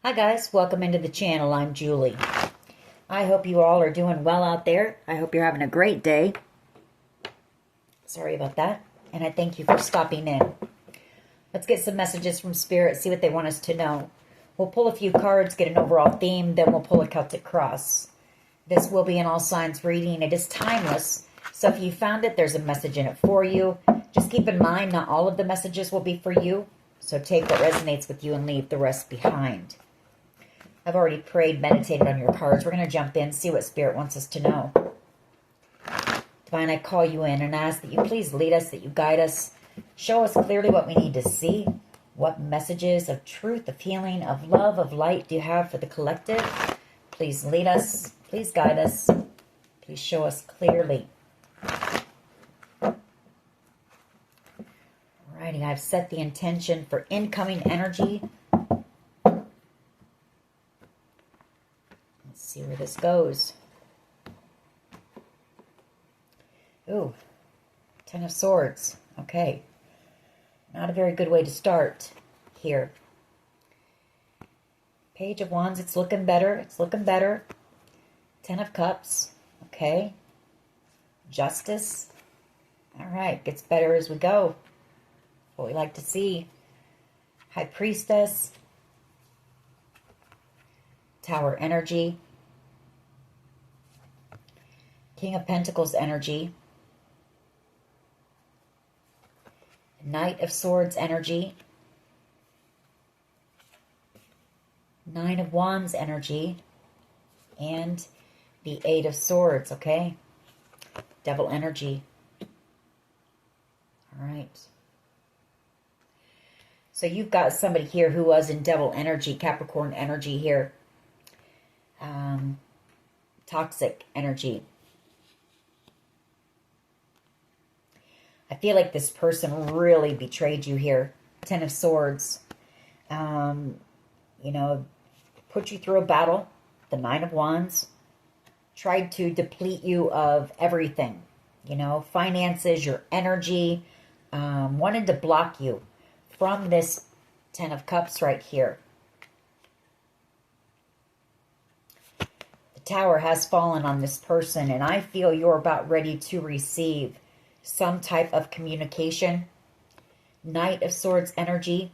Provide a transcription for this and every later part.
Hi guys, welcome into the channel. I'm Julie. I hope you all are doing well out there. I hope you're having a great day. Sorry about that. And I thank you for stopping in. Let's get some messages from Spirit, see what they want us to know. We'll pull a few cards, get an overall theme, then we'll pull a Celtic cross. This will be an all signs reading. It is timeless. So if you found it, there's a message in it for you. Just keep in mind, not all of the messages will be for you. So take what resonates with you and leave the rest behind. I've already prayed, meditated on your cards. We're going to jump in, see what Spirit wants us to know. Divine, I call you in and ask that you please lead us, that you guide us. Show us clearly what we need to see. What messages of truth, of healing, of love, of light do you have for the collective? Please lead us. Please guide us. Please show us clearly. Alrighty, I've set the intention for incoming energy. Let's see where this goes. Ooh, Ten of Swords. Okay. Not a very good way to start here. Page of Wands, it's looking better. It's looking better. Ten of Cups. Okay. Justice. All right, gets better as we go. What we like to see. High Priestess. Tower energy. King of Pentacles energy. Knight of Swords energy. Nine of Wands energy. And the Eight of Swords, okay? Devil energy. All right. So you've got somebody here who was in Devil energy, Capricorn energy here. Toxic energy. I feel like this person really betrayed you here. Ten of Swords. You know, put you through a battle. The Nine of Wands. Tried to deplete you of everything. You know, finances, your energy. Wanted to block you from this Ten of Cups right here. The Tower has fallen on this person, and I feel you're about ready to receive some type of communication. Knight of Swords energy.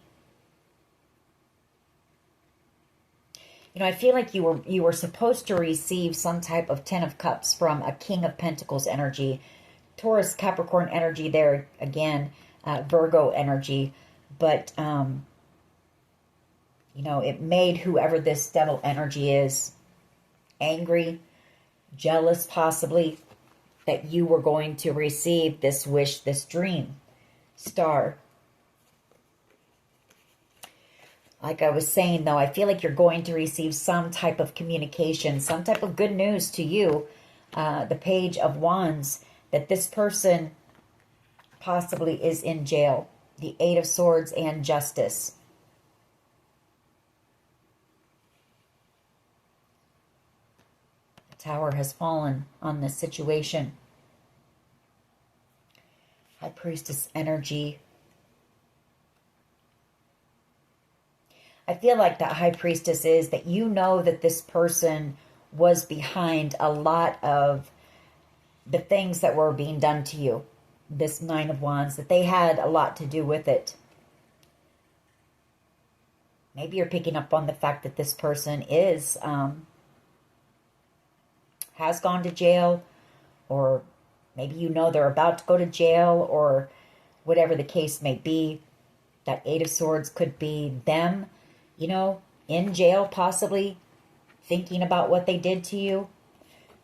You know, I feel like you were supposed to receive some type of Ten of Cups from a King of Pentacles energy. Taurus, Capricorn energy there again. Virgo energy. But, you know, it made whoever this devil energy is angry, jealous possibly, that you were going to receive this wish, this dream. Star. Like I was saying, though, I feel like you're going to receive some type of communication, some type of good news to you. The Page of Wands, that this person possibly is in jail. The Eight of Swords and Justice. The Tower has fallen on this situation. High Priestess energy. I feel like that High Priestess is that you know that this person was behind a lot of the things that were being done to you. This Nine of Wands, that they had a lot to do with it. Maybe you're picking up on the fact that this person is, has gone to jail, or maybe you know they're about to go to jail, or whatever the case may be. That Eight of Swords could be them, you know, in jail possibly, thinking about what they did to you.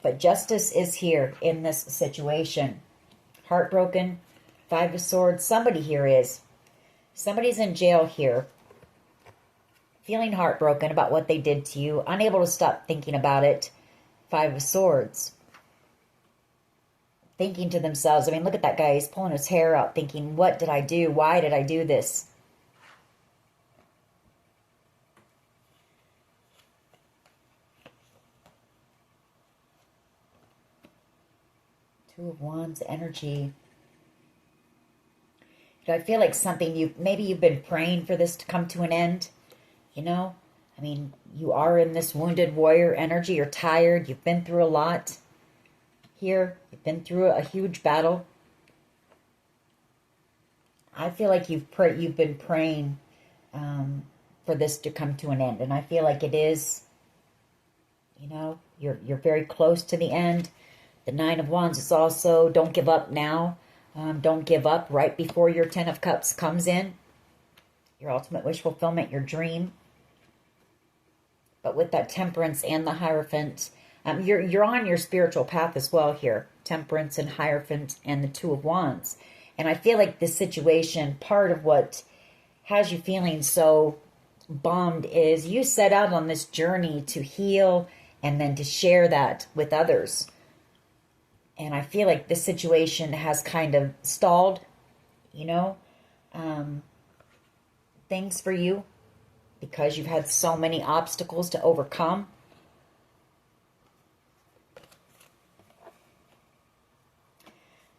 But justice is here in this situation. Heartbroken. Five of Swords. Somebody here is. Somebody's in jail here. Feeling heartbroken about what they did to you. Unable to stop thinking about it. Five of Swords. Thinking to themselves. I mean, look at that guy. He's pulling his hair out thinking, what did I do? Why did I do this? Two of Wands energy. I feel like something maybe you've been praying for this to come to an end, you know? I mean, you are in this wounded warrior energy. You're tired. You've been through a lot here. You've been through a huge battle. I feel like you've been praying for this to come to an end, and I feel like it is. You know, you're very close to the end. The Nine of Wands is also don't give up now. Don't give up right before your Ten of Cups comes in. Your ultimate wish fulfillment, your dream. But with that Temperance and the Hierophant, you're on your spiritual path as well here. Temperance and Hierophant and the Two of Wands. And I feel like this situation, part of what has you feeling so bummed is you set out on this journey to heal and then to share that with others. And I feel like this situation has kind of stalled, you know, things for you because you've had so many obstacles to overcome.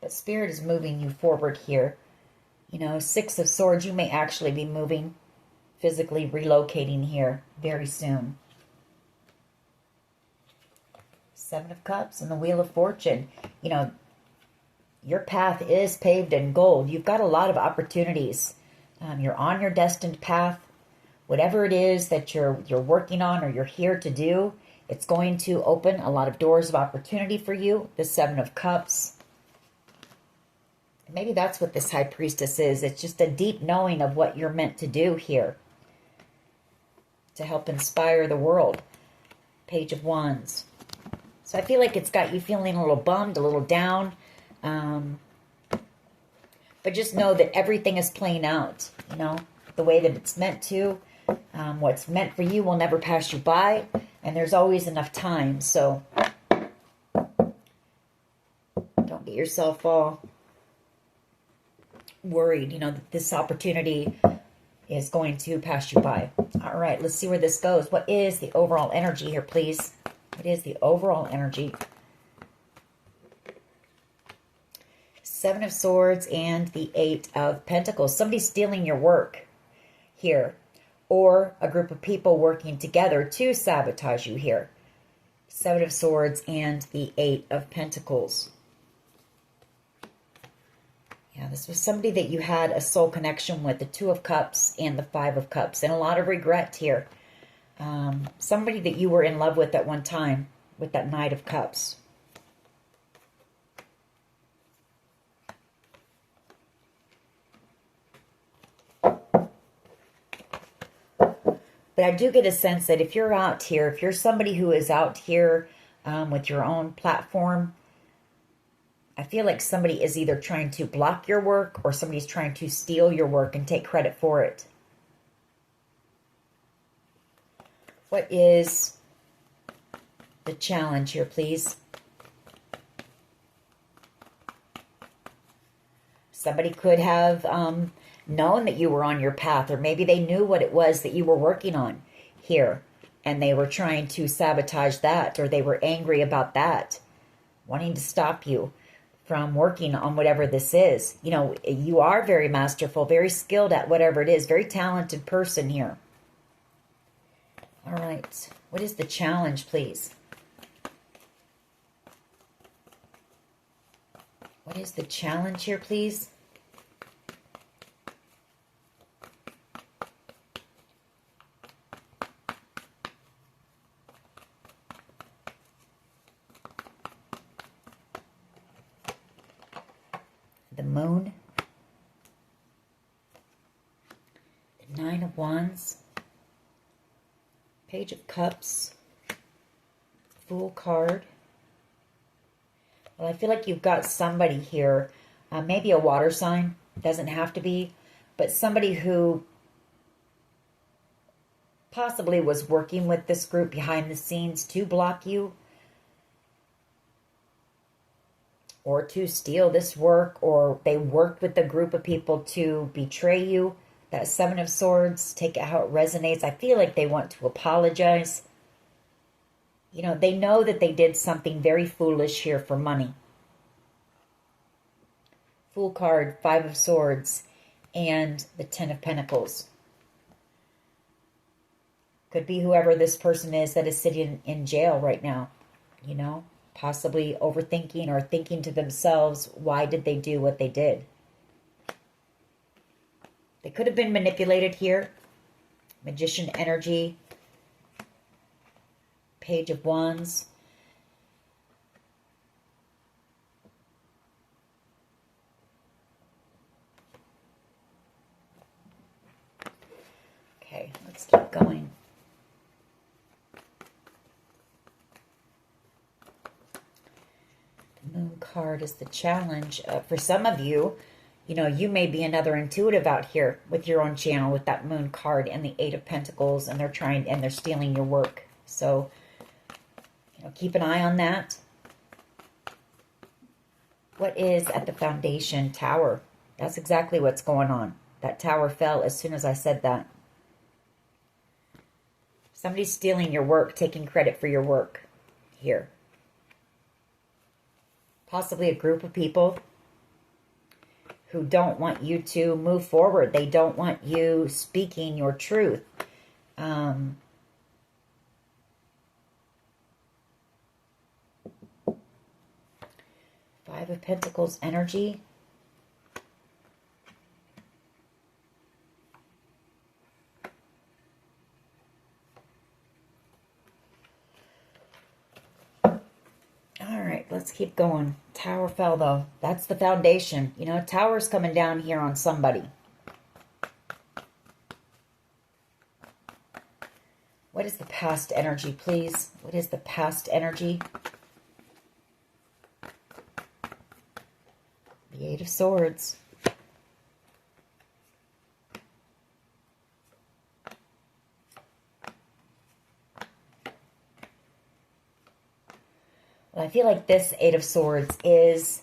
But Spirit is moving you forward here. You know, Six of Swords, you may actually be moving, physically relocating here very soon. Seven of Cups and the Wheel of Fortune. You know, your path is paved in gold. You've got a lot of opportunities. You're on your destined path. Whatever it is that you're working on or you're here to do, it's going to open a lot of doors of opportunity for you. The Seven of Cups. Maybe that's what this High Priestess is. It's just a deep knowing of what you're meant to do here to help inspire the world. Page of Wands. So I feel like it's got you feeling a little bummed, a little down. But just know that everything is playing out, you know, the way that it's meant to. What's meant for you will never pass you by. And there's always enough time. So don't get yourself all worried, you know, that this opportunity is going to pass you by. All right, let's see where this goes. What is the overall energy here, please? What is the overall energy? Seven of Swords and the Eight of Pentacles. Somebody's stealing your work here. Or a group of people working together to sabotage you here. Seven of Swords and the Eight of Pentacles. Yeah, this was somebody that you had a soul connection with. The Two of Cups and the Five of Cups. And a lot of regret here. Somebody that you were in love with at one time with that Knight of Cups. But I do get a sense that if you're out here, if you're somebody who is out here with your own platform, I feel like somebody is either trying to block your work or somebody's trying to steal your work and take credit for it. What is the challenge here, please? Somebody could have known that you were on your path, or maybe they knew what it was that you were working on here, and they were trying to sabotage that, or they were angry about that, wanting to stop you from working on whatever this is. You know, you are very masterful, very skilled at whatever it is, very talented person here. All right, what is the challenge, please? What is the challenge here, please? The Moon. The Nine of Wands. Page of Cups, Fool card. Well, I feel like you've got somebody here, maybe a water sign, doesn't have to be, but somebody who possibly was working with this group behind the scenes to block you or to steal this work, or they worked with a group of people to betray you. That Seven of Swords, take it how it resonates. I feel like they want to apologize. You know, they know that they did something very foolish here for money. Fool card, Five of Swords, and the Ten of Pentacles. Could be whoever this person is that is sitting in jail right now, you know, possibly overthinking or thinking to themselves, why did they do what they did? They could have been manipulated here. Magician energy. Page of Wands. Okay, let's keep going. The Moon card is the challenge. For some of you, you know, you may be another intuitive out here with your own channel with that Moon card and the Eight of Pentacles, and they're stealing your work. So, you know, keep an eye on that. What is at the foundation? Tower. That's exactly what's going on. That tower fell as soon as I said that. Somebody's stealing your work, taking credit for your work here. Possibly a group of people who don't want you to move forward. They don't want you speaking your truth. Five of Pentacles energy. All right, let's keep going. Tower fell, though. That's the foundation. You know, tower's coming down here on somebody. What is the past energy, please? What is the past energy? The Eight of Swords. Well, I feel like this Eight of Swords is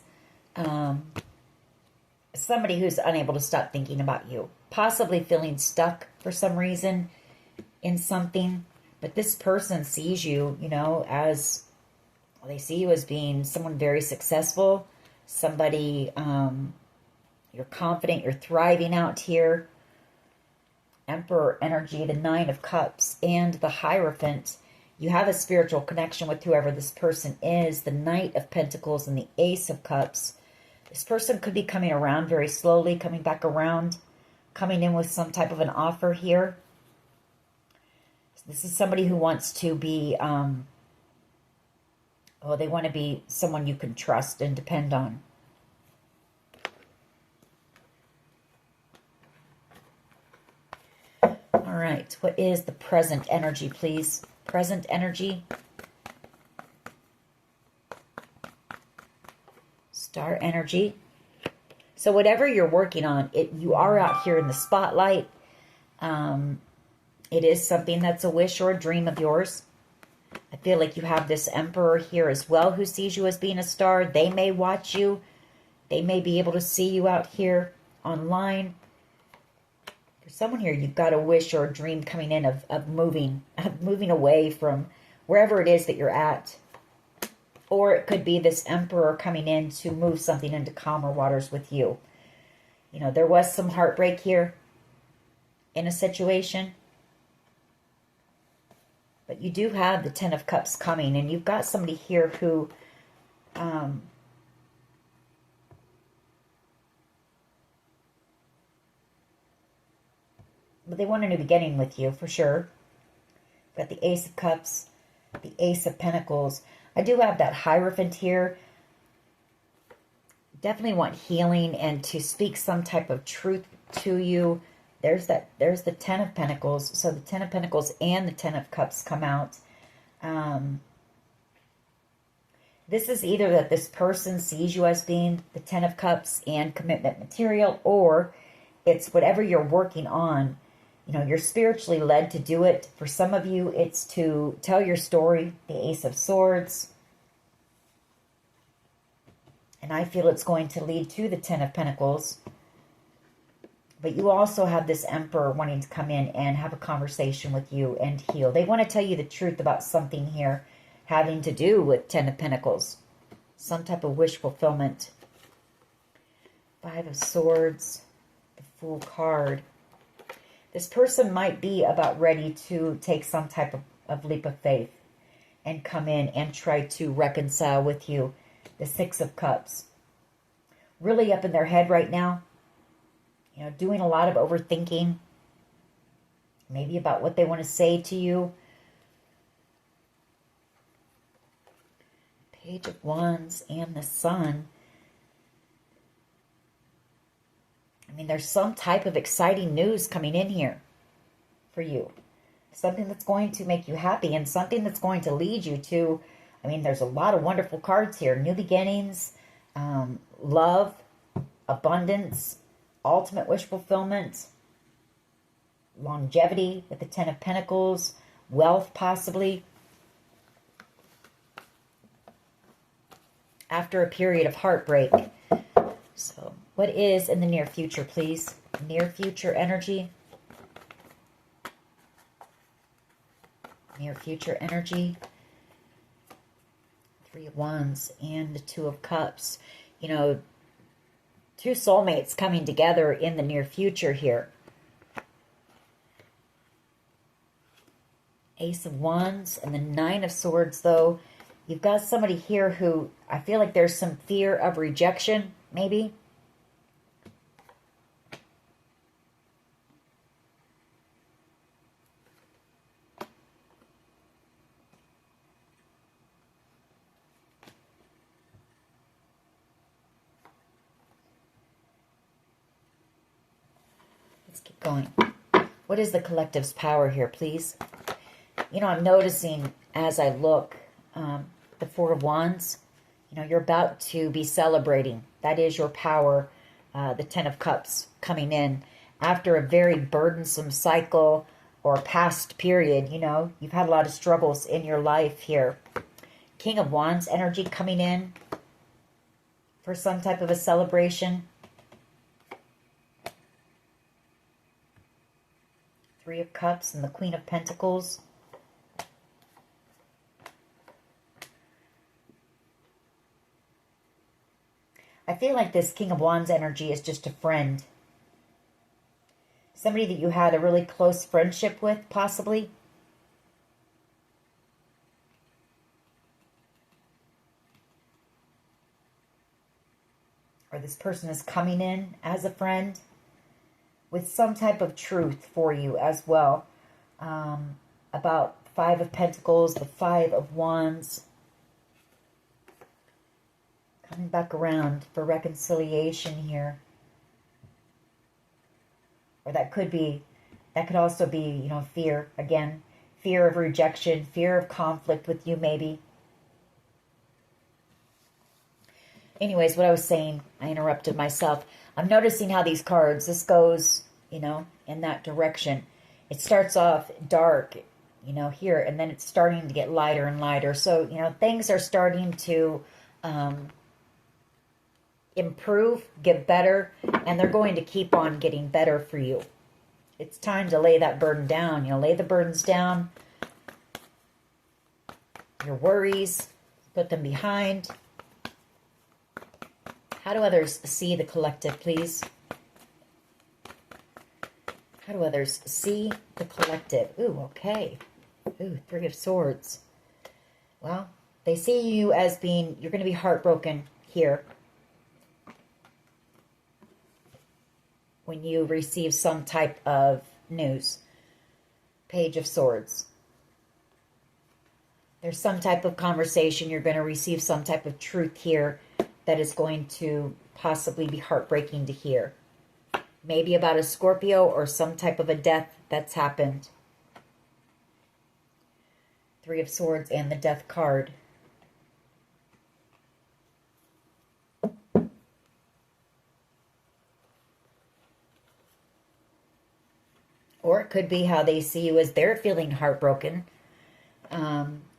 somebody who's unable to stop thinking about you. Possibly feeling stuck for some reason in something. But this person sees you, you know, as, well, they see you as being someone very successful. Somebody, you're confident, you're thriving out here. Emperor energy, the Nine of Cups, and the Hierophant. You have a spiritual connection with whoever this person is. The Knight of Pentacles and the Ace of Cups. This person could be coming around very slowly, coming back around, coming in with some type of an offer here. This is somebody who wants to be, they want to be someone you can trust and depend on. All right, what is the present energy, please? Present energy. Star energy. So whatever you're working on, you are out here in the spotlight. It is something that's a wish or a dream of yours. I feel like you have this Emperor here as well who sees you as being a star. They may watch you. They may be able to see you out here online. For someone here, you've got a wish or a dream coming in of moving away from wherever it is that you're at. Or it could be this Emperor coming in to move something into calmer waters with you. You know, there was some heartbreak here in a situation. But you do have the Ten of Cups coming, and you've got somebody here who but they want a new beginning with you, for sure. Got the Ace of Cups, the Ace of Pentacles. I do have that Hierophant here. Definitely want healing and to speak some type of truth to you. There's the Ten of Pentacles. So the Ten of Pentacles and the Ten of Cups come out. This is either that this person sees you as being the Ten of Cups and commitment material, or it's whatever you're working on. You know, you're spiritually led to do it. For some of you, it's to tell your story, the Ace of Swords. And I feel it's going to lead to the Ten of Pentacles. But you also have this Emperor wanting to come in and have a conversation with you and heal. They want to tell you the truth about something here having to do with Ten of Pentacles. Some type of wish fulfillment. Five of Swords. The Fool card. This person might be about ready to take some type of leap of faith and come in and try to reconcile with you. The Six of Cups. Really up in their head right now. You know, doing a lot of overthinking. Maybe about what they want to say to you. Page of Wands and the Sun. I mean, there's some type of exciting news coming in here for you. Something that's going to make you happy and something that's going to lead you to, I mean, there's a lot of wonderful cards here. New beginnings, love, abundance, ultimate wish fulfillment, longevity with the Ten of Pentacles, wealth possibly. After a period of heartbreak. So, what is in the near future, please? Near future energy. Near future energy. Three of Wands and the Two of Cups. You know, two soulmates coming together in the near future here. Ace of Wands and the Nine of Swords, though. You've got somebody here who, I feel like there's some fear of rejection, maybe. Let's keep going. What is the collective's power here, please? You know, I'm noticing as I look, the Four of Wands, you know, you're about to be celebrating. That is your power. The Ten of Cups coming in after a very burdensome cycle or past period. You know, you've had a lot of struggles in your life here. King of Wands energy coming in for some type of a celebration. Three of Cups and the Queen of Pentacles. I feel like this King of Wands energy is just a friend. Somebody that you had a really close friendship with, possibly. Or this person is coming in as a friend with some type of truth for you as well. About Five of Pentacles, the Five of Wands. Coming back around for reconciliation here. Or that could also be, you know, fear. Again, fear of rejection, fear of conflict with you maybe. Anyways, what I was saying, I interrupted myself. I'm noticing how these cards, this goes, you know, in that direction. It starts off dark, you know, here, and then it's starting to get lighter and lighter. So, you know, things are starting to improve, get better, and they're going to keep on getting better for you. It's time to lay that burden down. You know, lay the burdens down. Your worries, put them behind. How do others see the collective, please? How do others see the collective? Ooh, okay. Ooh, Three of Swords. Well, they see you as being, you're going to be heartbroken here. When you receive some type of news. Page of Swords. There's some type of conversation. You're going to receive some type of truth here that is going to possibly be heartbreaking to hear. Maybe about a Scorpio or some type of a death that's happened. Three of Swords and the Death card. Or it could be how they see you as they're feeling heartbroken,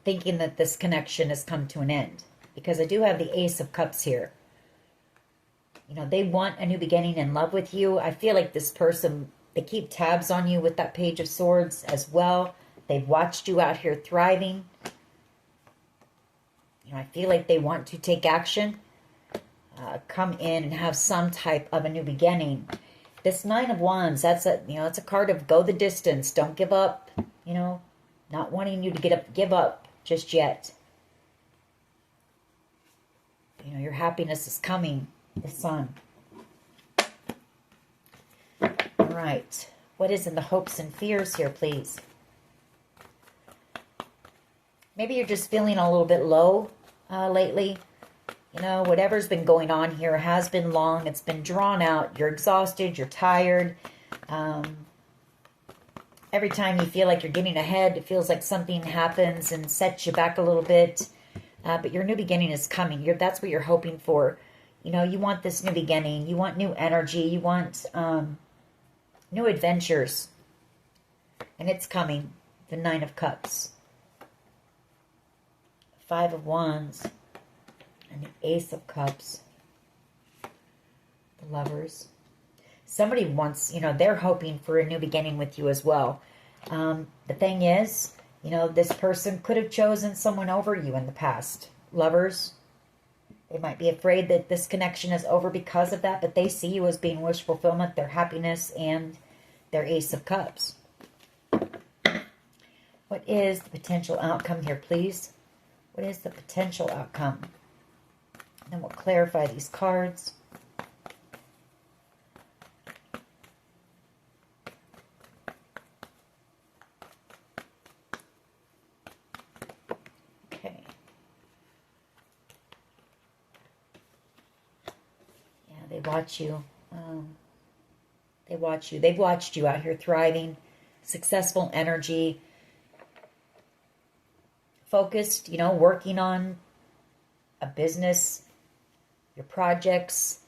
thinking that this connection has come to an end. Because I do have the Ace of Cups here. You know, they want a new beginning in love with you. I feel like this person, they keep tabs on you with that Page of Swords as well. They've watched you out here thriving. You know, I feel like they want to take action, come in and have some type of a new beginning. This Nine of Wands, that's a, it's a card of go the distance. Don't give up, not wanting you to give up just yet. Your happiness is coming. The Sun. All right. What is in the hopes and fears here, please? Maybe you're just feeling a little bit low lately. Whatever's been going on here has been long. It's been drawn out. You're exhausted. You're tired. Every time you feel like you're getting ahead, it feels like something happens and sets you back a little bit. But your new beginning is coming. That's what you're hoping for. You want this new beginning. You want new energy. You want new adventures. And it's coming. The Nine of Cups. Five of Wands. And the Ace of Cups. The Lovers. Somebody wants, they're hoping for a new beginning with you as well. The thing is, this person could have chosen someone over you in the past. Lovers, they might be afraid that this connection is over because of that, but they see you as being wish fulfillment, their happiness, and their Ace of Cups. What is the potential outcome here, please? What is the potential outcome? And then we'll clarify these cards. Okay. Yeah, they watch you. They watch you. They've watched you out here thriving, successful energy, focused, working on a business, your projects.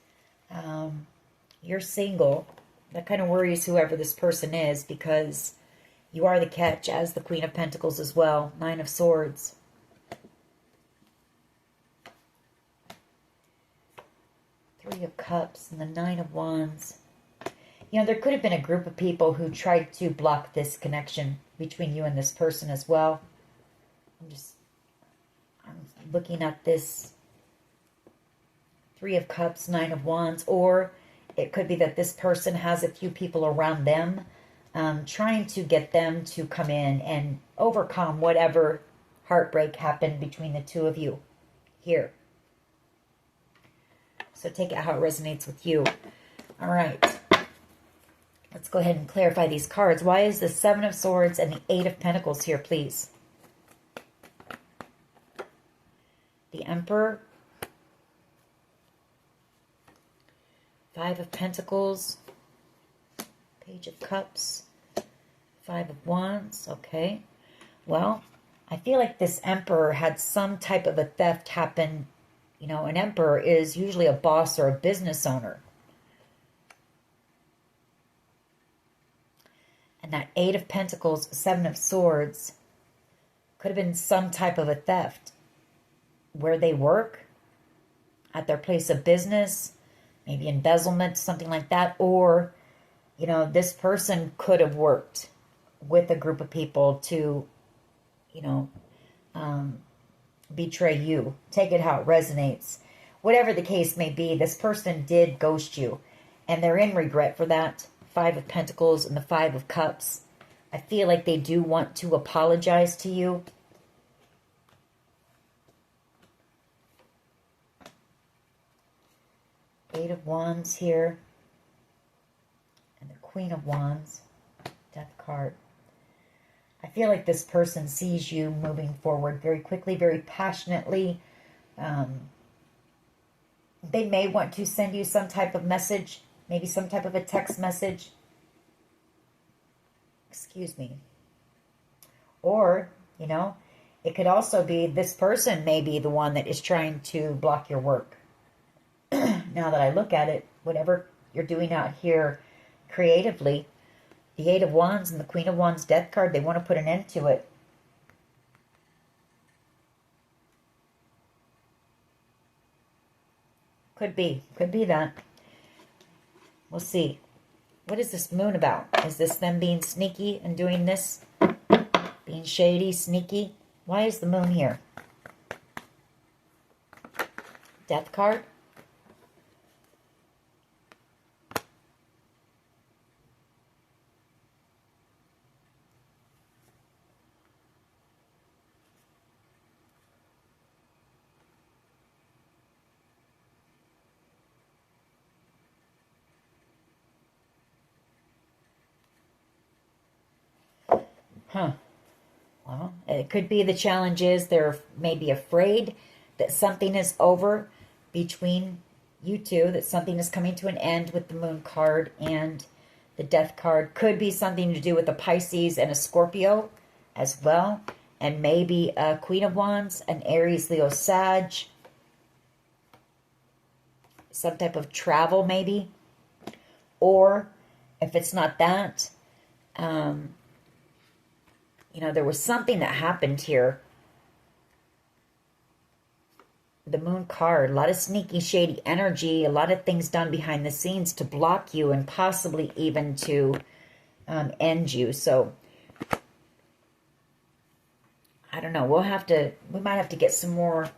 You're single. That kind of worries whoever this person is, because you are the catch as the Queen of Pentacles as well. Nine of Swords. Three of Cups and the Nine of Wands. There could have been a group of people who tried to block this connection between you and this person as well. I'm looking at this Three of Cups, Nine of Wands, or it could be that this person has a few people around them trying to get them to come in and overcome whatever heartbreak happened between the two of you here. So take it how it resonates with you. All right. Let's go ahead and clarify these cards. Why is the Seven of Swords and the Eight of Pentacles here, please? The Emperor. Five of Pentacles. Page of Cups. Five of Wands. Okay. Well, I feel like this Emperor had some type of a theft happen. An Emperor is usually a boss or a business owner. And that Eight of Pentacles, Seven of Swords, could have been some type of a theft. Where they work, at their place of business, maybe embezzlement, something like that. Or, this person could have worked with a group of people to, betray you. Take it how it resonates. Whatever the case may be, this person did ghost you. And they're in regret for that. Five of Pentacles and the Five of Cups. I feel like they do want to apologize to you. Eight of Wands here. And the Queen of Wands. Death card. I feel like this person sees you moving forward very quickly, very passionately. They may want to send you some type of message. Maybe some type of a text message. Excuse me. Or, it could also be this person may be the one that is trying to block your work. Now that I look at it, whatever you're doing out here creatively, the Eight of Wands and the Queen of Wands Death card, they want to put an end to it. Could be that. We'll see. What is this Moon about? Is this them being sneaky and doing this? Being shady, sneaky? Why is the Moon here? Death card. Huh. Well, it could be the challenge is they're maybe afraid that something is over between you two, that something is coming to an end with the Moon card and the Death card. Could be something to do with a Pisces and a Scorpio as well. And maybe a Queen of Wands, an Aries, Leo, Sag. Some type of travel maybe. Or if it's not that, you know, there was something that happened here. The Moon card, a lot of sneaky, shady energy, a lot of things done behind the scenes to block you and possibly even to end you. So, I don't know. We might have to get some more.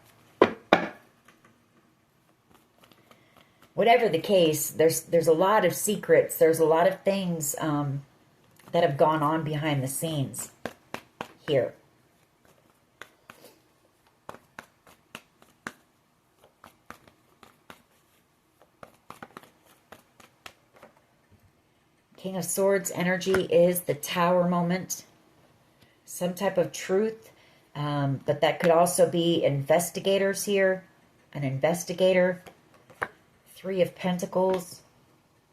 Whatever the case, there's a lot of secrets. There's a lot of things that have gone on behind the scenes here. King of Swords energy is the Tower moment. Some type of truth. But that could also be investigators here. An investigator. Three of Pentacles.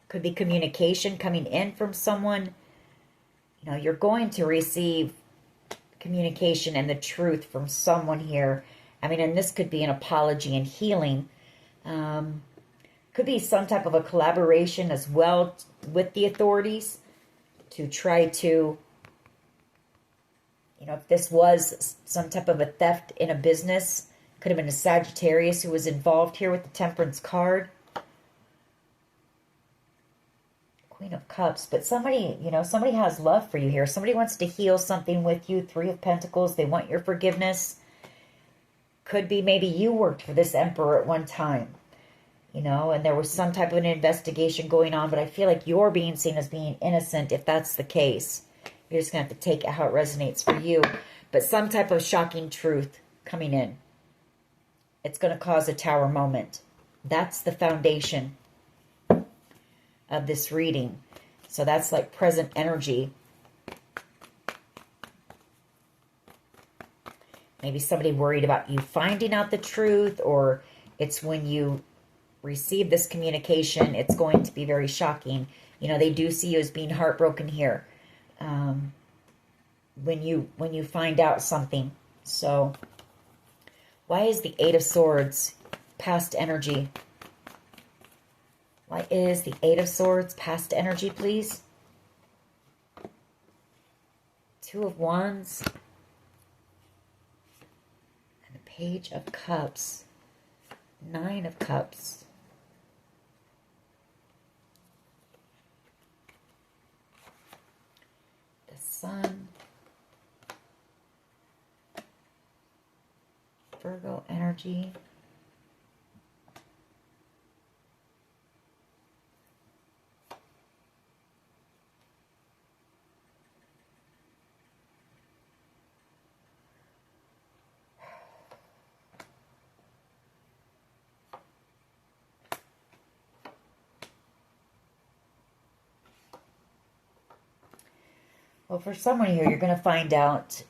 Could be communication coming in from someone. You know, you're going to receive communication and the truth from someone here. I mean, and this could be an apology and healing. Could be some type of a collaboration as well with the authorities to try to, you know, if this was some type of a theft in a business, could have been a Sagittarius who was involved here with the Temperance card. Queen of Cups, but somebody, you know, somebody has love for you here. Somebody wants to heal something with you. Three of Pentacles, they want your forgiveness. Could be maybe you worked for this Emperor at one time, you know, and there was some type of an investigation going on, but I feel like you're being seen as being innocent if that's the case. You're just going to have to take it how it resonates for you. But some type of shocking truth coming in. It's going to cause a Tower moment. That's the foundation of this reading. So that's like present energy. Maybe somebody worried about you finding out the truth, or it's when you receive this communication, it's going to be very shocking. You know, they do see you as being heartbroken here. When you find out something. So why is the Eight of Swords past energy? Why is the Eight of Swords past energy, please? Two of Wands. And the Page of Cups. Nine of Cups. The Sun. Virgo energy. Well, for someone here, you're going to find out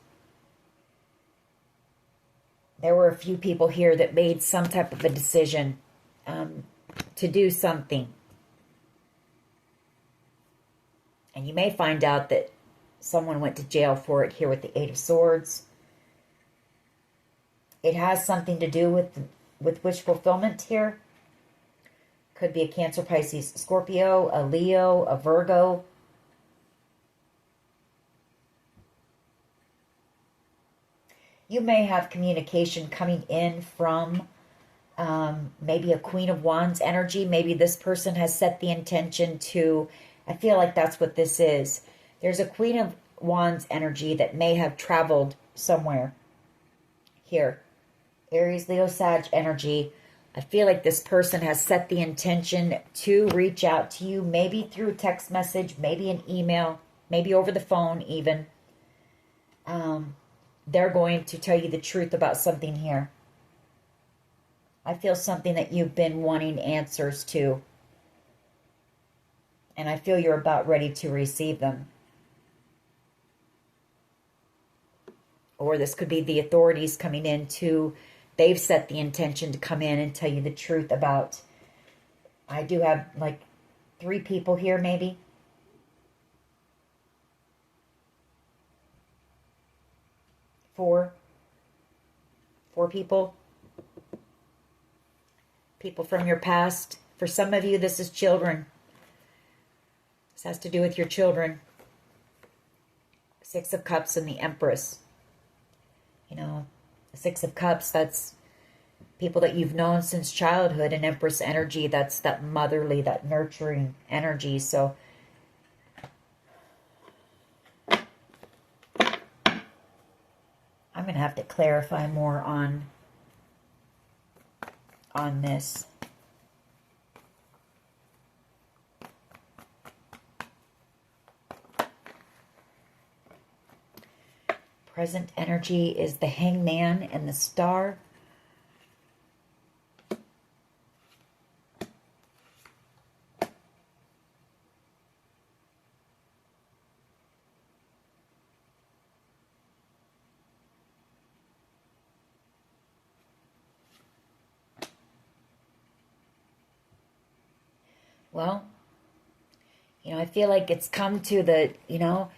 there were a few people here that made some type of a decision to do something. And you may find out that someone went to jail for it here with the Eight of Swords. It has something to do with wish fulfillment here. Could be a Cancer, Pisces, Scorpio, a Leo, a Virgo. You may have communication coming in from maybe a Queen of Wands energy. Maybe this person has set the intention to, I feel like that's what this is. There's a Queen of Wands energy that may have traveled somewhere here. Aries, Leo, Sag energy. I feel like this person has set the intention to reach out to you, maybe through a text message, maybe an email, maybe over the phone even. They're going to tell you the truth about something here. I feel something that you've been wanting answers to. And I feel you're about ready to receive them. Or this could be the authorities coming in to, they've set the intention to come in and tell you the truth about, I do have like 3 people here maybe. 4 people. People from your past. For some of you, this is children. This has to do with your children. 6 of Cups and the Empress. You know, the 6 of Cups, that's people that you've known since childhood. And Empress energy, that's that motherly, that nurturing energy. So I'm going to have to clarify more on this. Present energy is the Hangman and the Star. Well, you know, I feel like it's come to the, you know,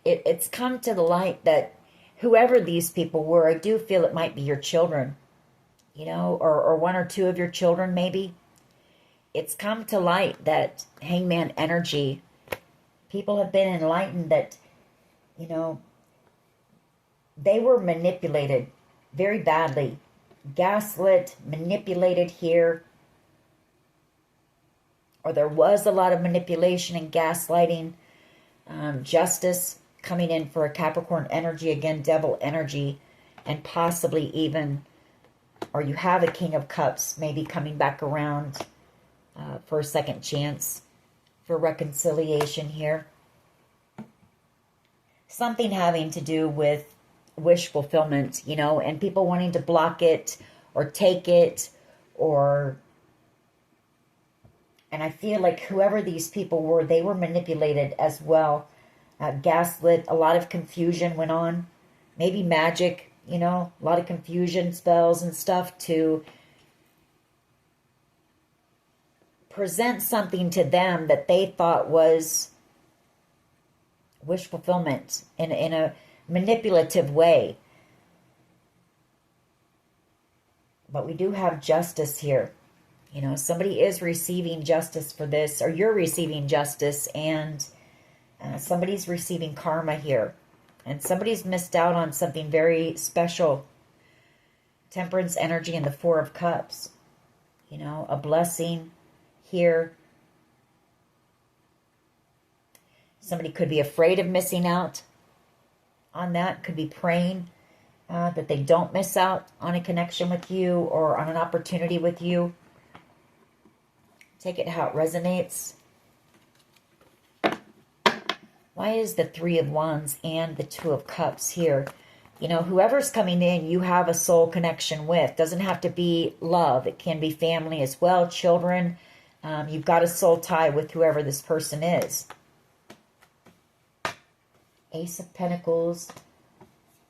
it's come to the light that whoever these people were, I do feel it might be your children, you know, or 1 or 2 of your children maybe. It's come to light that Hangman energy, people have been enlightened that, you know, they were manipulated very badly. Gaslit, manipulated here. Or there was a lot of manipulation and gaslighting. Justice coming in for a Capricorn energy, again, devil energy, and possibly even, or you have a King of Cups maybe coming back around for a second chance for reconciliation here. Something having to do with wish fulfillment, you know, and people wanting to block it or take it, or... And I feel like whoever these people were, they were manipulated as well. Gaslit, a lot of confusion went on. Maybe magic, you know, a lot of confusion spells and stuff to present something to them that they thought was wish fulfillment in a manipulative way. But we do have justice here. You know, somebody is receiving justice for this, or you're receiving justice, and somebody's receiving karma here. And somebody's missed out on something very special. Temperance energy and the 4 of Cups. You know, a blessing here. Somebody could be afraid of missing out on that. Could be praying that they don't miss out on a connection with you or on an opportunity with you. Take it how it resonates. Why is the 3 of Wands and the 2 of Cups here? You know, whoever's coming in, you have a soul connection with. Doesn't have to be love. It can be family as well, children. You've got a soul tie with whoever this person is. Ace of Pentacles,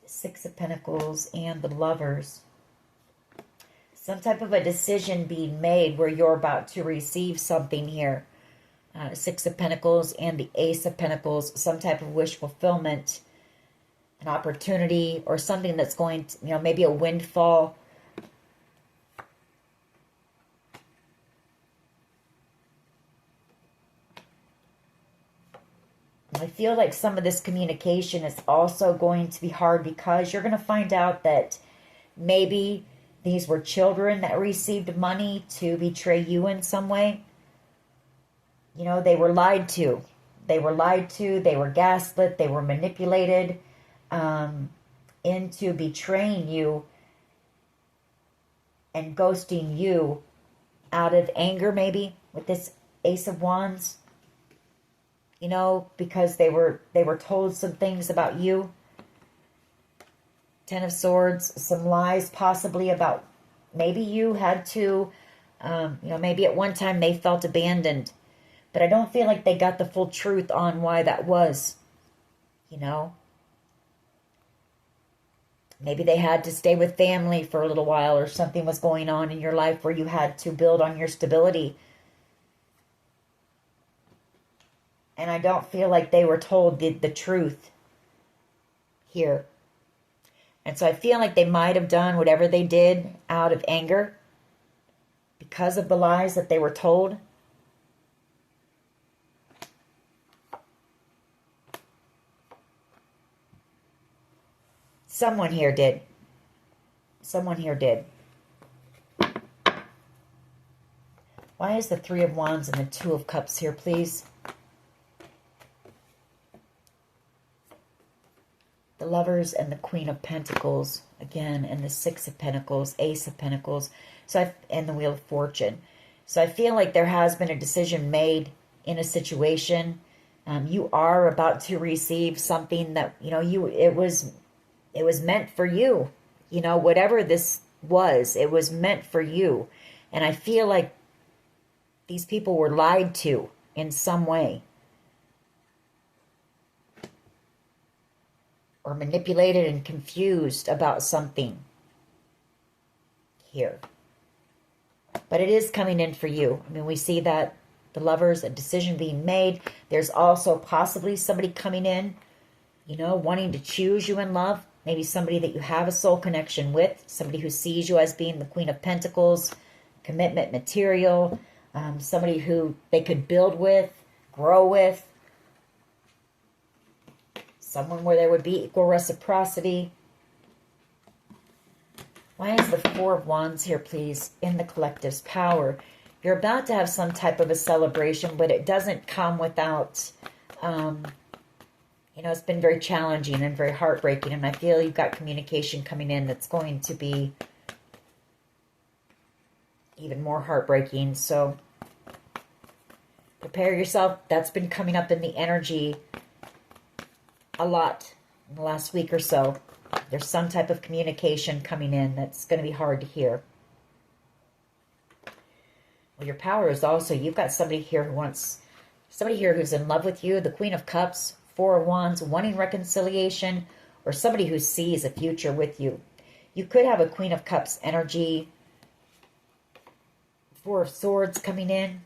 6 of Pentacles, and the Lovers. Some type of a decision being made where you're about to receive something here. 6 of Pentacles and the Ace of Pentacles. Some type of wish fulfillment. An opportunity or something that's going to, you know, maybe a windfall. I feel like some of this communication is also going to be hard because you're going to find out that maybe these were children that received money to betray you in some way. You know, they were lied to. They were lied to. They were gaslit. They were manipulated into betraying you and ghosting you out of anger, maybe, with this Ace of Wands. You know, because they were told some things about you. 10 of Swords, some lies possibly about maybe you had to, you know, maybe at one time they felt abandoned. But I don't feel like they got the full truth on why that was, you know. Maybe they had to stay with family for a little while, or something was going on in your life where you had to build on your stability. And I don't feel like they were told the truth here. And so I feel like they might have done whatever they did out of anger because of the lies that they were told. Someone here did. Someone here did. Why is the Three of Wands and the Two of Cups here, please? The Lovers and the Queen of Pentacles again, and the Six of Pentacles, Ace of Pentacles, and the Wheel of Fortune. So I feel like there has been a decision made in a situation. You are about to receive something that, you know, it was meant for you. You know, whatever this was, it was meant for you. And I feel like these people were lied to in some way, or manipulated and confused about something here. But it is coming in for you. I mean, we see that the Lovers, a decision being made. There's also possibly somebody coming in, you know, wanting to choose you in love. Maybe somebody that you have a soul connection with. Somebody who sees you as being the Queen of Pentacles, commitment material. Somebody who they could build with, grow with. Someone where there would be equal reciprocity. Why is the Four of Wands here, please, in the collective's power? You're about to have some type of a celebration, but it doesn't come without, you know, it's been very challenging and very heartbreaking. And I feel you've got communication coming in that's going to be even more heartbreaking. So prepare yourself. That's been coming up in the energy a lot in the last week or so. There's some type of communication coming in that's going to be hard to hear. Well, your power is also, you've got somebody here who's in love with you, the Queen of Cups, Four of Wands, wanting reconciliation, or somebody who sees a future with you. You could have a Queen of Cups energy, Four of Swords coming in,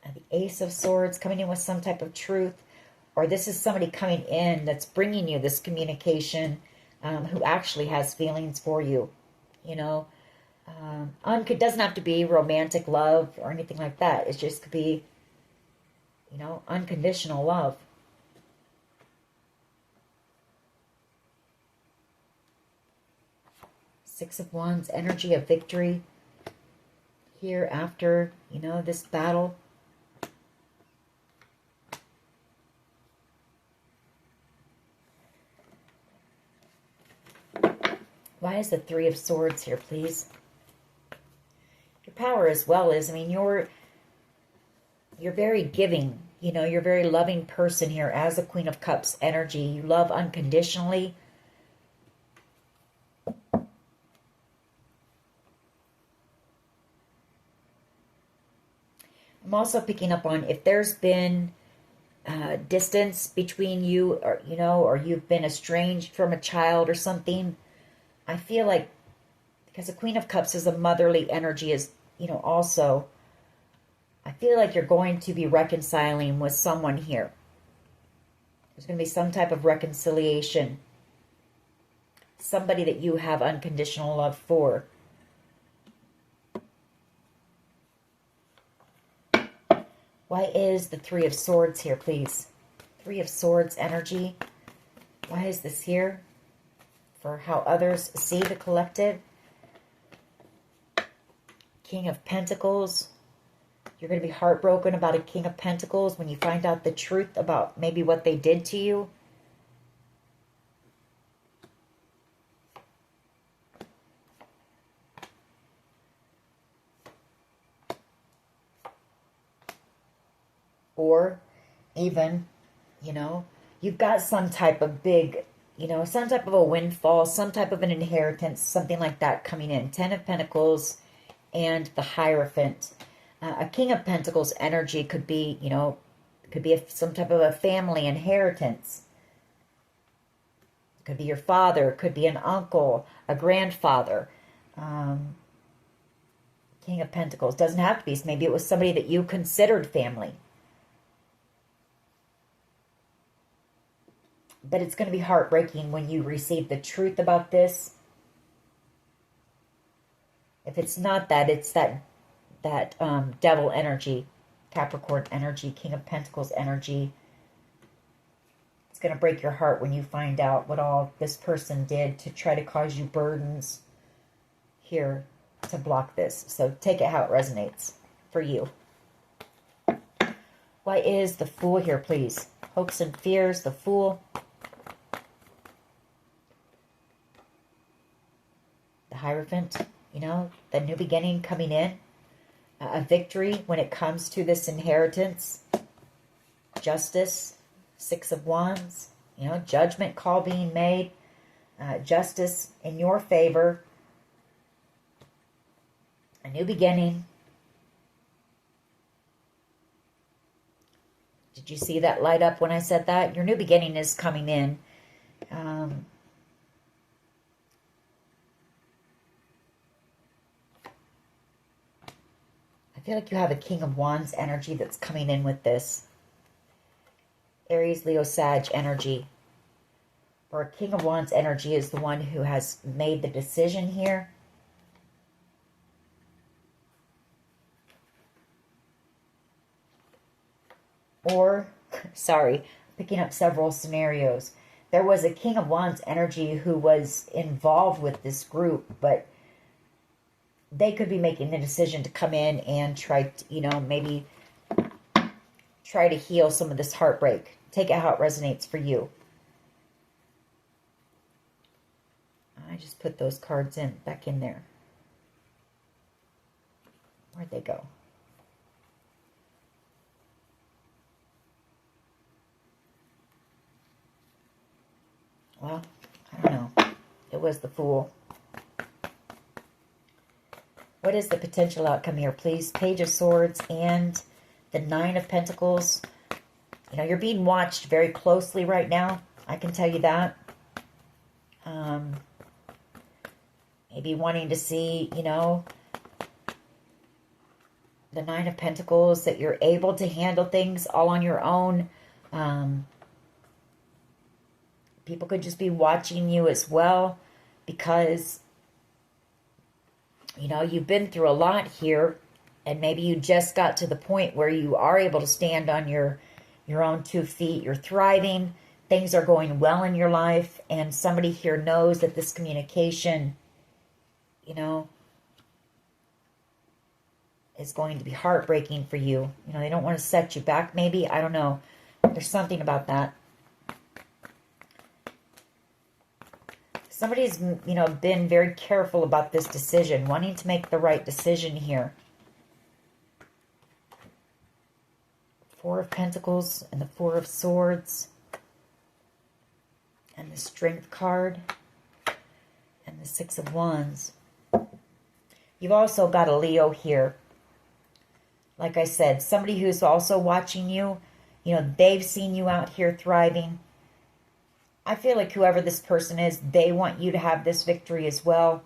and the Ace of Swords coming in with some type of truth. Or this is somebody coming in that's bringing you this communication, who actually has feelings for you. You know, it doesn't have to be romantic love or anything like that. It just could be, you know, unconditional love. Six of Wands, energy of victory here after, you know, this battle. Why is the Three of Swords here, please? Your power as well is, I mean, you're very giving. You know, you're a very loving person here as a Queen of Cups energy. You love unconditionally. I'm also picking up on if there's been distance between you, or, you know, or you've been estranged from a child or something. I feel like, because the Queen of Cups is a motherly energy, is, you know, also, I feel like you're going to be reconciling with someone here. There's going to be some type of reconciliation. Somebody that you have unconditional love for. Why is the Three of Swords here, please? Three of Swords energy. Why is this here? For how others see the collective. King of Pentacles. You're going to be heartbroken about a King of Pentacles when you find out the truth about maybe what they did to you. Or even, you know, you've got some type of big, you know, some type of a windfall, some type of an inheritance, something like that coming in. Ten of Pentacles and the Hierophant. A King of Pentacles energy could be, you know, could be some type of a family inheritance. Could be your father, could be an uncle, a grandfather. King of Pentacles. Doesn't have to be. Maybe it was somebody that you considered family. But it's going to be heartbreaking when you receive the truth about this. If it's not that, it's that devil energy, Capricorn energy, King of Pentacles energy. It's going to break your heart when you find out what all this person did to try to cause you burdens here to block this. So take it how it resonates for you. Why is the Fool here, please? Hopes and fears, the Fool. The Hierophant, you know, the new beginning coming in. A victory when it comes to this inheritance. Justice, Six of Wands, you know, judgment call being made. Justice in your favor. A new beginning. Did you see that light up when I said that? Your new beginning is coming in. I feel like you have a King of Wands energy that's coming in with this. Aries, Leo, Sag energy. Or a King of Wands energy is the one who has made the decision here. Or, sorry, picking up several scenarios. There was a King of Wands energy who was involved with this group, but they could be making the decision to come in and try to, you know, maybe try to heal some of this heartbreak. Take it how it resonates for you. I just put those cards back in there. Where'd they go? Well, I don't know. It was the Fool. What is the potential outcome here, please? Page of Swords and the Nine of Pentacles. You know, you're being watched very closely right now. I can tell you that. Maybe wanting to see, you know, the Nine of Pentacles, that you're able to handle things all on your own. People could just be watching you as well because, you know, you've been through a lot here, and maybe you just got to the point where you are able to stand on your own 2 feet. You're thriving. Things are going well in your life, and somebody here knows that this communication, you know, is going to be heartbreaking for you. You know, they don't want to set you back, maybe. I don't know. There's something about that. Somebody's, you know, been very careful about this decision, wanting to make the right decision here. Four of Pentacles and the Four of Swords. And the Strength card. And the Six of Wands. You've also got a Leo here. Like I said, somebody who's also watching you. You know, they've seen you out here thriving. I feel like whoever this person is, they want you to have this victory as well.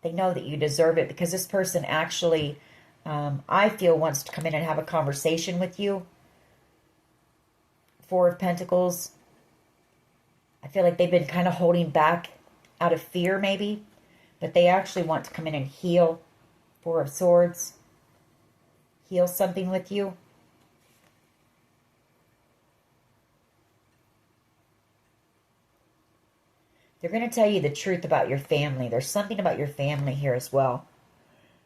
They know that you deserve it because this person actually, I feel, wants to come in and have a conversation with you. Four of Pentacles. I feel like they've been kind of holding back out of fear maybe, but they actually want to come in and heal. Four of Swords. Heal something with you. They're going to tell you the truth about your family. There's something about your family here as well.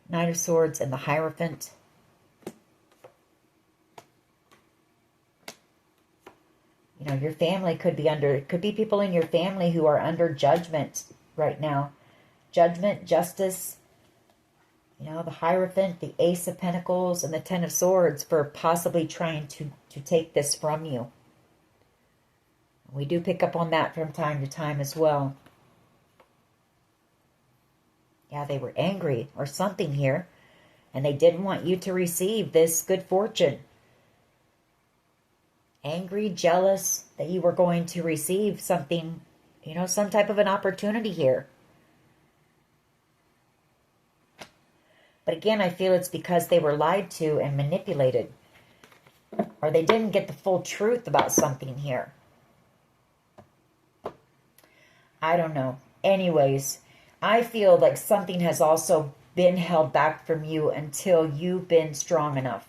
Knight of Swords and the Hierophant. You know, your family could be people in your family who are under judgment right now. Judgment, justice. You know, the Hierophant, the Ace of Pentacles, and the Ten of Swords for possibly trying to take this from you. We do pick up on that from time to time as well. Yeah, they were angry or something here. And they didn't want you to receive this good fortune. Angry, jealous. that you were going to receive something, you know, some type of an opportunity here. But again, I feel it's because they were lied to and manipulated. Or they didn't get the full truth about something here. I don't know. Anyways, I feel like something has also been held back from you until you've been strong enough.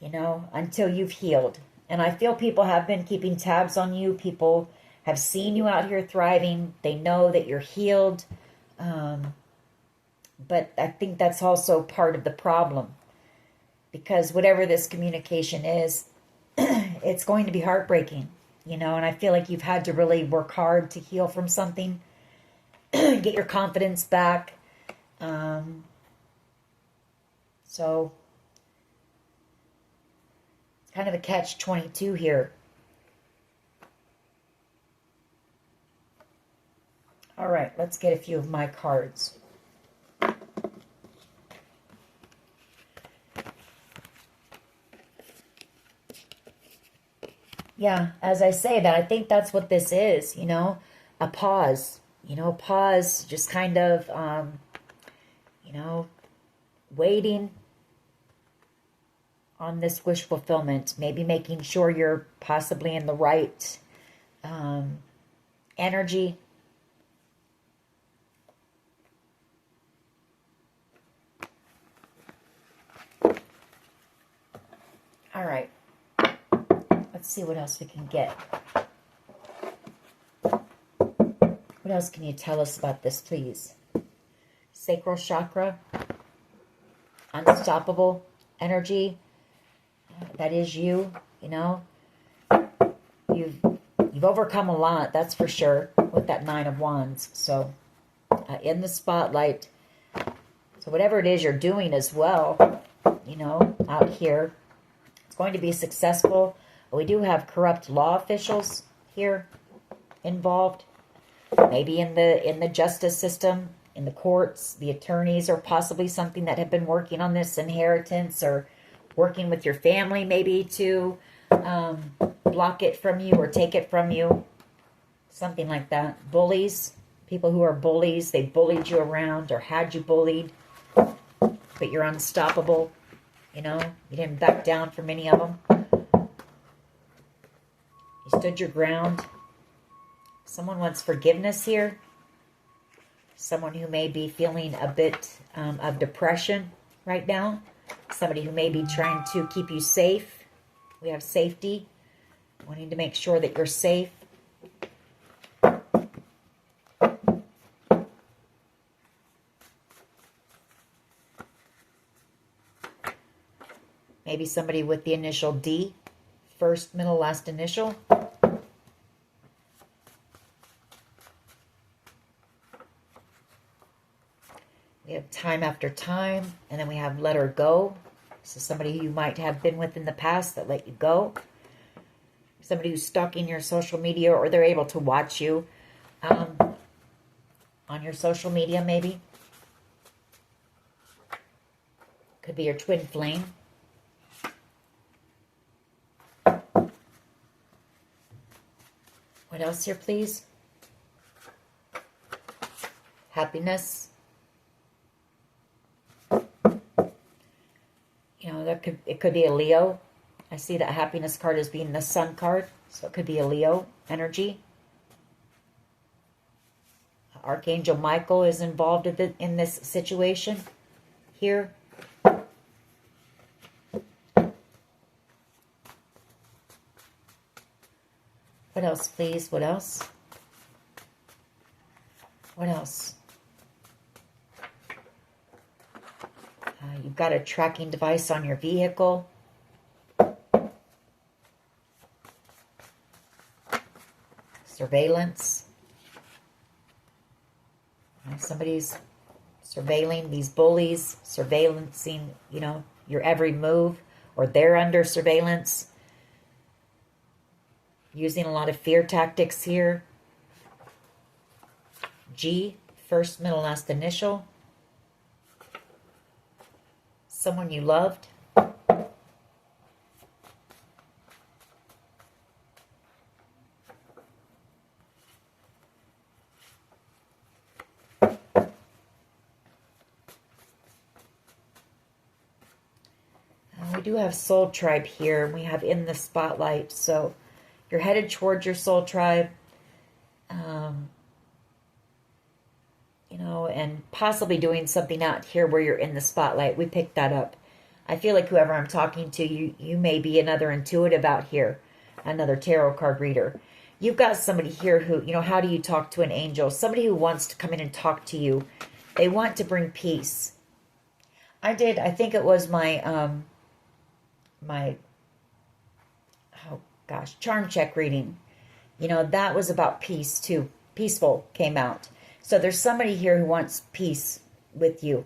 You know, until you've healed. And I feel people have been keeping tabs on you. People have seen you out here thriving. They know that you're healed. But I think that's also part of the problem. Because whatever this communication is, it's going to be heartbreaking. You know, and I feel like you've had to really work hard to heal from something. Get your confidence back. So, it's kind of a catch-22 here. All right, let's get a few of my cards. Yeah, as I say that, I think that's what this is, you know, a pause, you know, pause, just kind of, you know, waiting on this wish fulfillment, maybe making sure you're possibly in the right energy. All right. Let's see what else we can get. What else can you tell us about this, please? Sacral chakra, unstoppable energy. That is you, you know. You've overcome a lot, that's for sure, with that Nine of Wands. So, in the spotlight. So whatever it is you're doing as well, you know, out here, it's going to be successful. We do have corrupt law officials here involved. Maybe in the justice system, in the courts, the attorneys, or possibly something that have been working on this inheritance, or working with your family maybe to block it from you or take it from you. Something like that. Bullies, people who are bullies, they bullied you around or had you bullied, but you're unstoppable. You know, you didn't back down from any of them. You stood your ground. Someone wants forgiveness here. Someone who may be feeling a bit of depression right now. Somebody who may be trying to keep you safe. We have safety. Wanting to make sure that you're safe. Maybe somebody with the initial D. First, middle, last initial. We have time after time, and then we have let her go. So somebody who you might have been with in the past that let you go. Somebody who's stalking your social media, or they're able to watch you on your social media maybe. Could be your twin flame. What else here, please? Happiness. You know, it could be a Leo. I see that happiness card as being the Sun card, so it could be a Leo energy. Archangel Michael is involved in this situation here. What else, please? What else? What else? You've got a tracking device on your vehicle. Surveillance. Somebody's surveilling these bullies, surveillancing, you know, your every move, or they're under surveillance. Using a lot of fear tactics here. G, first, middle, last initial. Someone you loved. do have soul tribe here, and we have in the spotlight. So you're headed towards your soul tribe. You know, and possibly doing something out here where you're in the spotlight. We picked that up. I feel like whoever I'm talking to, you may be another intuitive out here, another tarot card reader. You've got somebody here who, you know, how do you talk to an angel? Somebody who wants to come in and talk to you. They want to bring peace. I think it was my, charm check reading. You know, that was about peace too. Peaceful came out. So there's somebody here who wants peace with you.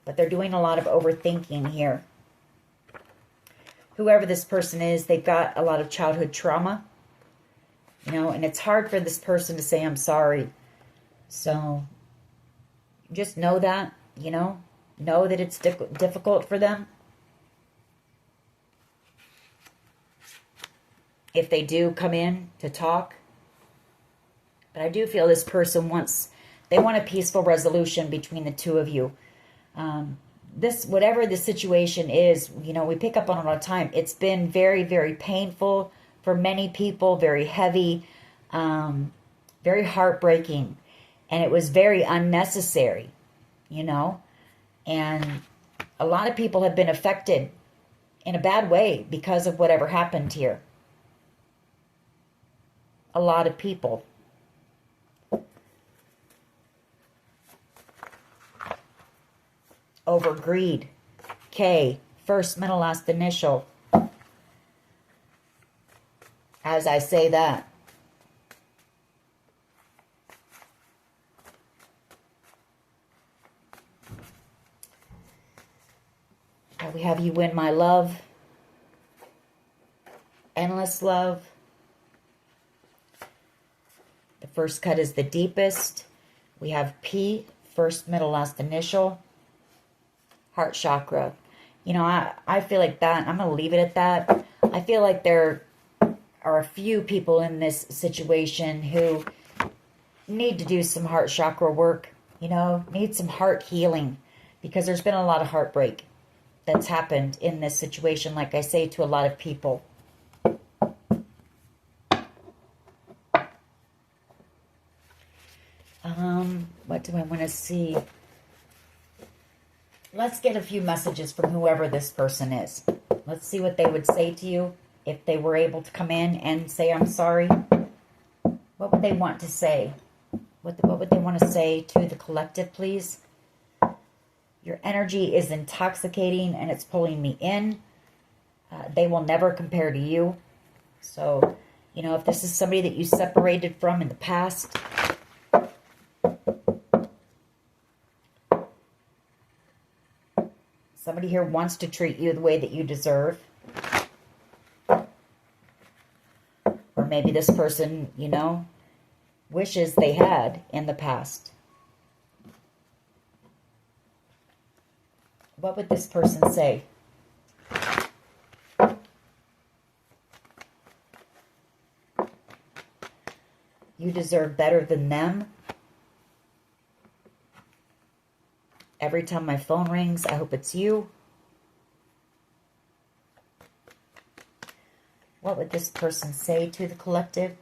But they're doing a lot of overthinking here. Whoever this person is, they've got a lot of childhood trauma. You know, and it's hard for this person to say, I'm sorry. So just know that, you know that it's difficult for them. If they do come in to talk. But I do feel this person they want a peaceful resolution between the two of you. Whatever the situation is, you know, we pick up on it all the time. It's been very, very painful for many people, very heavy, very heartbreaking. And it was very unnecessary, you know. And a lot of people have been affected in a bad way because of whatever happened here. A lot of people. Over greed. K, first, middle, last initial. As I say that. We have you win my love. Endless love. The first cut is the deepest. We have P, first, middle, last initial. Heart chakra. You know, I feel like that. I'm going to leave it at that. I feel like there are a few people in this situation who need to do some heart chakra work. You know, need some heart healing. Because there's been a lot of heartbreak that's happened in this situation, like I say, to a lot of people. What do I want to see? Let's get a few messages from whoever this person is. Let's see what they would say to you if they were able to come in and say, I'm sorry. What would they want to say? What would they want to say to the collective, please? Your energy is intoxicating and it's pulling me in. They will never compare to you. So, you know, if this is somebody that you separated from in the past, somebody here wants to treat you the way that you deserve. Or maybe this person, you know, wishes they had in the past. What would this person say? You deserve better than them. Every time my phone rings, I hope it's you. What would this person say to the collective?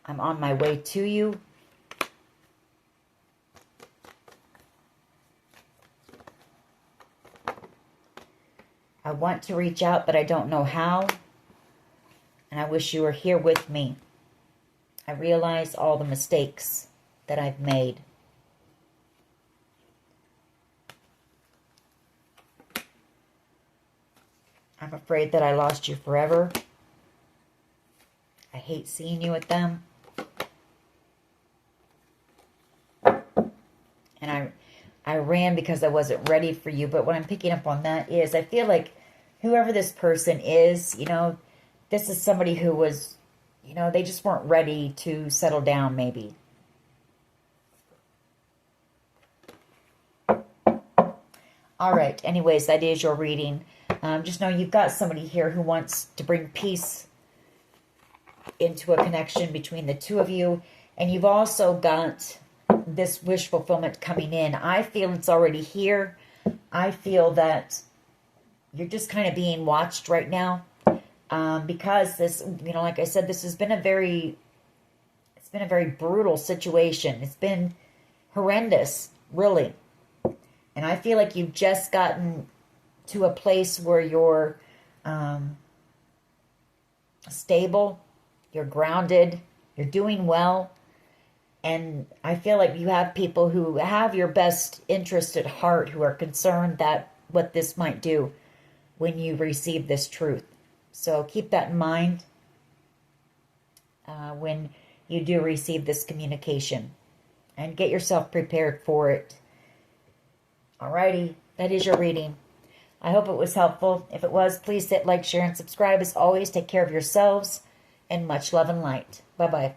I'm on my way to you. I want to reach out, but I don't know how. And I wish you were here with me. I realize all the mistakes that I've made. I'm afraid that I lost you forever. I hate seeing you with them. And I ran because I wasn't ready for you. But what I'm picking up on that is I feel like whoever this person is, you know, this is somebody who was, you know, they just weren't ready to settle down maybe. All right. Anyways, that is your reading. Just know you've got somebody here who wants to bring peace into a connection between the two of you. And you've also got this wish fulfillment coming in. I feel it's already here. I feel that you're just kind of being watched right now, because this, like I said, this has been it's been a very brutal situation. It's been horrendous, really. And I feel like you've just gotten to a place where you're stable, you're grounded, you're doing well. And I feel like you have people who have your best interest at heart, who are concerned that what this might do when you receive this truth. So keep that in mind when you do receive this communication, and get yourself prepared for it. Alrighty, that is your reading. I hope it was helpful. If it was, please hit like, share, and subscribe. As always, take care of yourselves, and much love and light. Bye-bye.